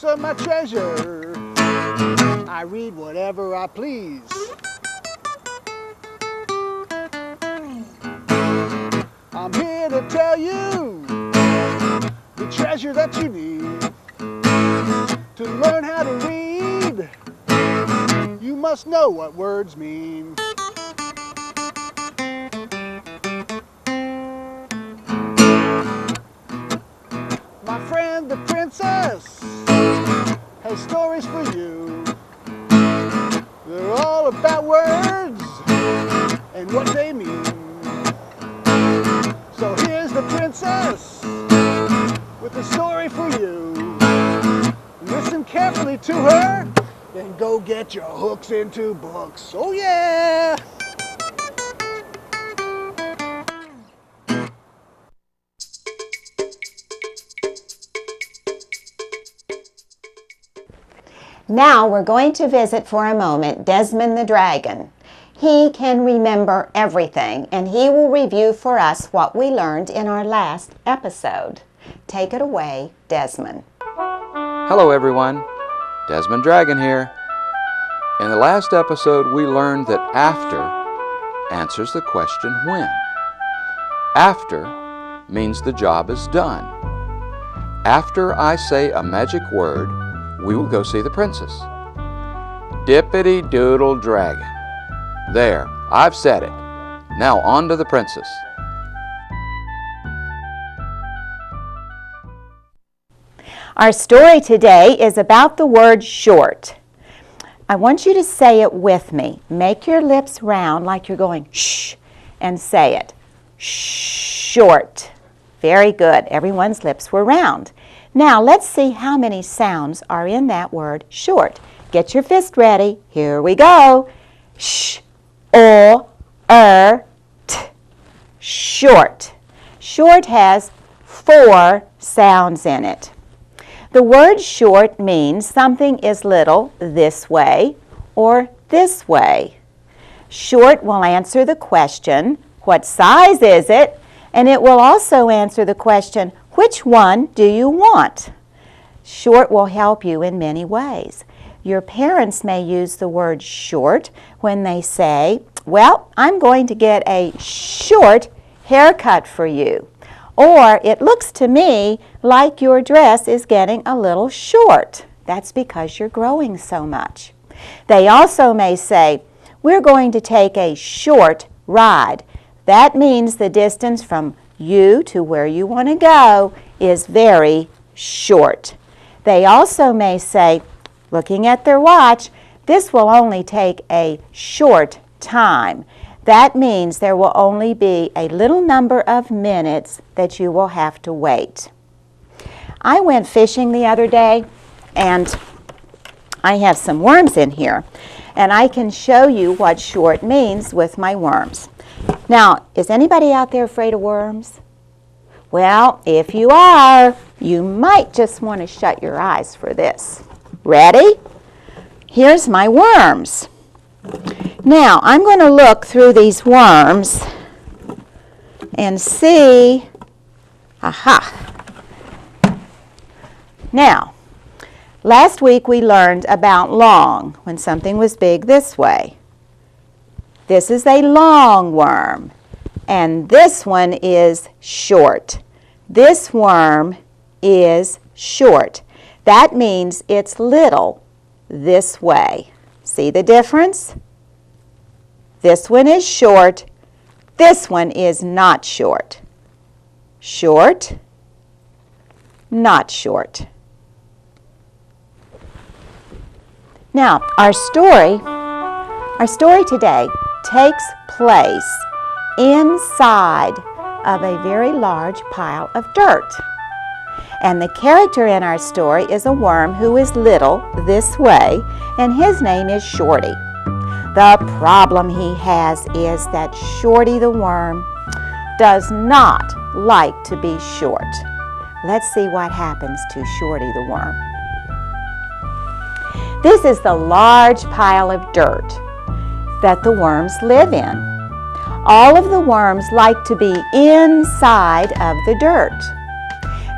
books are my treasure. I read whatever I please. I'm here to tell you the treasure that you need. To learn how to read, you must know what words mean. My friend the princess has stories for you. They're all about words and what they mean. So here's the princess with a story for you. Listen carefully to her, then go get your hooks into books. Oh yeah! Now we're going to visit for a moment Desmond the dragon. He can remember everything, and he will review for us what we learned in our last episode. Take it away, Desmond. Hello everyone, Desmond Dragon here. In the last episode we learned that after answers the question when. After means the job is done. After I say a magic word, we will go see the princess. Dippity-doodle dragon. There, I've said it. Now on to the princess. Our story today is about the word short. I want you to say it with me. Make your lips round like you're going shh and say it. Short. Very good. Everyone's lips were round. Now let's see how many sounds are in that word short. Get your fist ready. Here we go. Sh, o, t. Short. Short has 4 sounds in it. The word short means something is little this way or this way. Short will answer the question, what size is it? And it will also answer the question, which one do you want? Short will help you in many ways. Your parents may use the word short when they say, well, I'm going to get a short haircut for you. Or it looks to me like your dress is getting a little short. That's because you're growing so much. They also may say, we're going to take a short ride. That means the distance from you to where you want to go is very short. They also may say, looking at their watch, this will only take a short time. That means there will only be a little number of minutes that you will have to wait. I went fishing the other day, and I have some worms in here, and I can show you what short means with my worms. Now, is anybody out there afraid of worms? Well, if you are, you might just want to shut your eyes for this. Ready? Here's my worms. Now, I'm going to look through these worms and see, aha. Now, last week we learned about long, when something was big this way. This is a long worm, and this one is short. This worm is short. That means it's little this way. See the difference? This one is short. This one is not short. Short, not short. Now, our story today takes place inside of a very large pile of dirt. And the character in our story is a worm who is little this way, and his name is Shorty. The problem he has is that Shorty the Worm does not like to be short. Let's see what happens to Shorty the Worm. This is the large pile of dirt that the worms live in. All of the worms like to be inside of the dirt.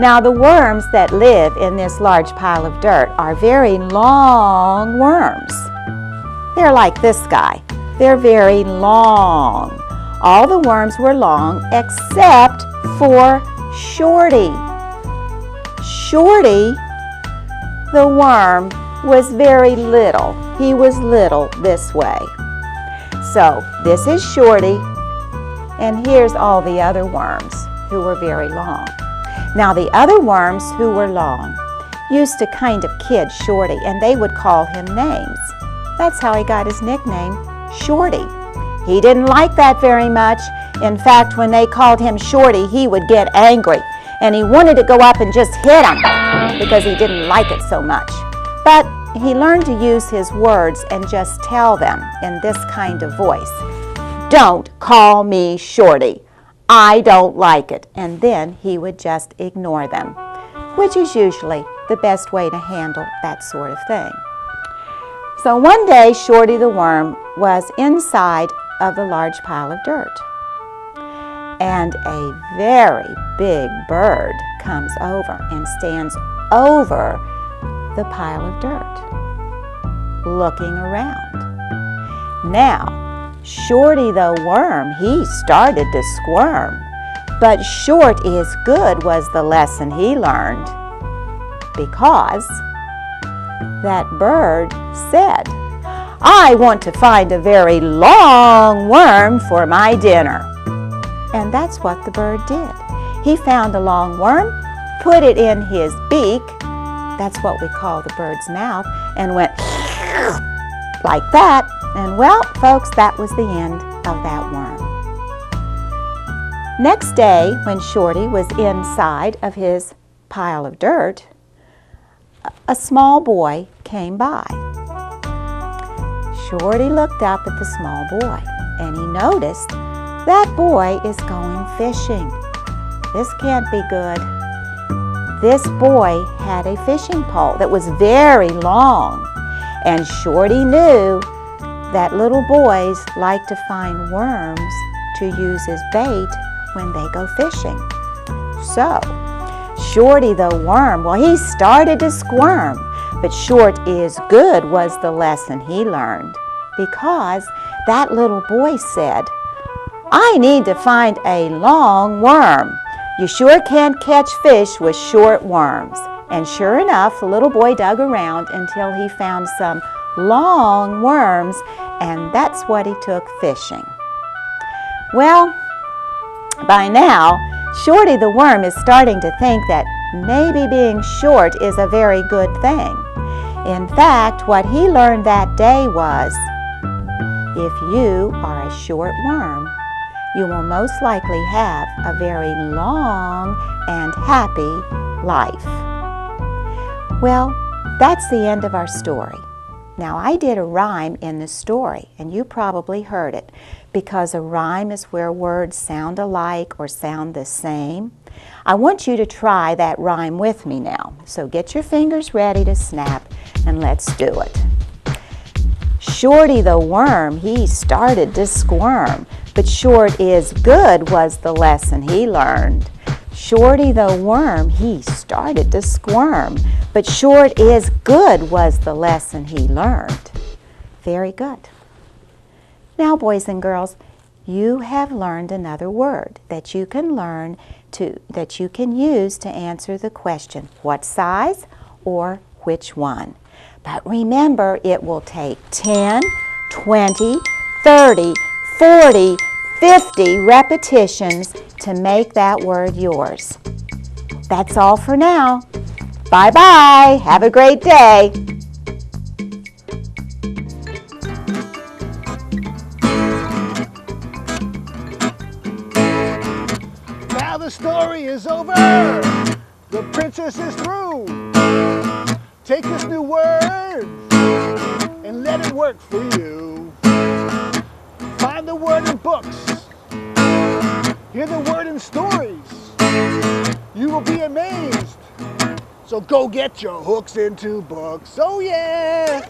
Now the worms that live in this large pile of dirt are very long worms. They're like this guy. They're very long. All the worms were long except for Shorty. Shorty, the worm, was very little. He was little this way. So this is Shorty, and here's all the other worms who were very long. Now the other worms who were long used to kind of kid Shorty, and they would call him names. That's how he got his nickname, Shorty. He didn't like that very much. In fact, when they called him Shorty, he would get angry, and he wanted to go up and just hit them because he didn't like it so much. But he learned to use his words and just tell them in this kind of voice, "Don't call me Shorty. I don't like it." And then he would just ignore them, which is usually the best way to handle that sort of thing. So one day, Shorty the Worm was inside of the large pile of dirt, and a very big bird comes over and stands over the pile of dirt, looking around. Now, Shorty the Worm, he started to squirm, but short is good was the lesson he learned, because that bird said, "I want to find a very long worm for my dinner." And that's what the bird did. He found a long worm, put it in his beak, that's what we call the bird's mouth, and went like that. And well, folks, that was the end of that worm. Next day, when Shorty was inside of his pile of dirt, a small boy came by. Shorty looked up at the small boy, and he noticed that boy is going fishing. This can't be good. This boy had a fishing pole that was very long, and Shorty knew that little boys like to find worms to use as bait when they go fishing. So, Shorty the Worm, well, he started to squirm, but short is good was the lesson he learned, because that little boy said, "I need to find a long worm. You sure can't catch fish with short worms." And sure enough, the little boy dug around until he found some long worms, and that's what he took fishing. Well, by now, Shorty the Worm is starting to think that maybe being short is a very good thing. In fact, what he learned that day was, if you are a short worm, you will most likely have a very long and happy life. Well, that's the end of our story. Now, I did a rhyme in the story, and you probably heard it, because a rhyme is where words sound alike or sound the same. I want you to try that rhyme with me now. So get your fingers ready to snap, and let's do it. Shorty the Worm, he started to squirm, but short is good was the lesson he learned. Shorty the Worm, he started to squirm, but short is good was the lesson he learned. Very good. Now, boys and girls, you have learned another word that you can use to answer the question, what size or which one? But remember, it will take 10, 20, 30, 40, 50 repetitions to make that word yours. That's all for now. Bye-bye. Have a great day. Now the story is over. The princess is through. Take this new word and let it work for you. Find the word in books. Hear the word in stories. You will be amazed. So go get your hooks into books. Oh yeah!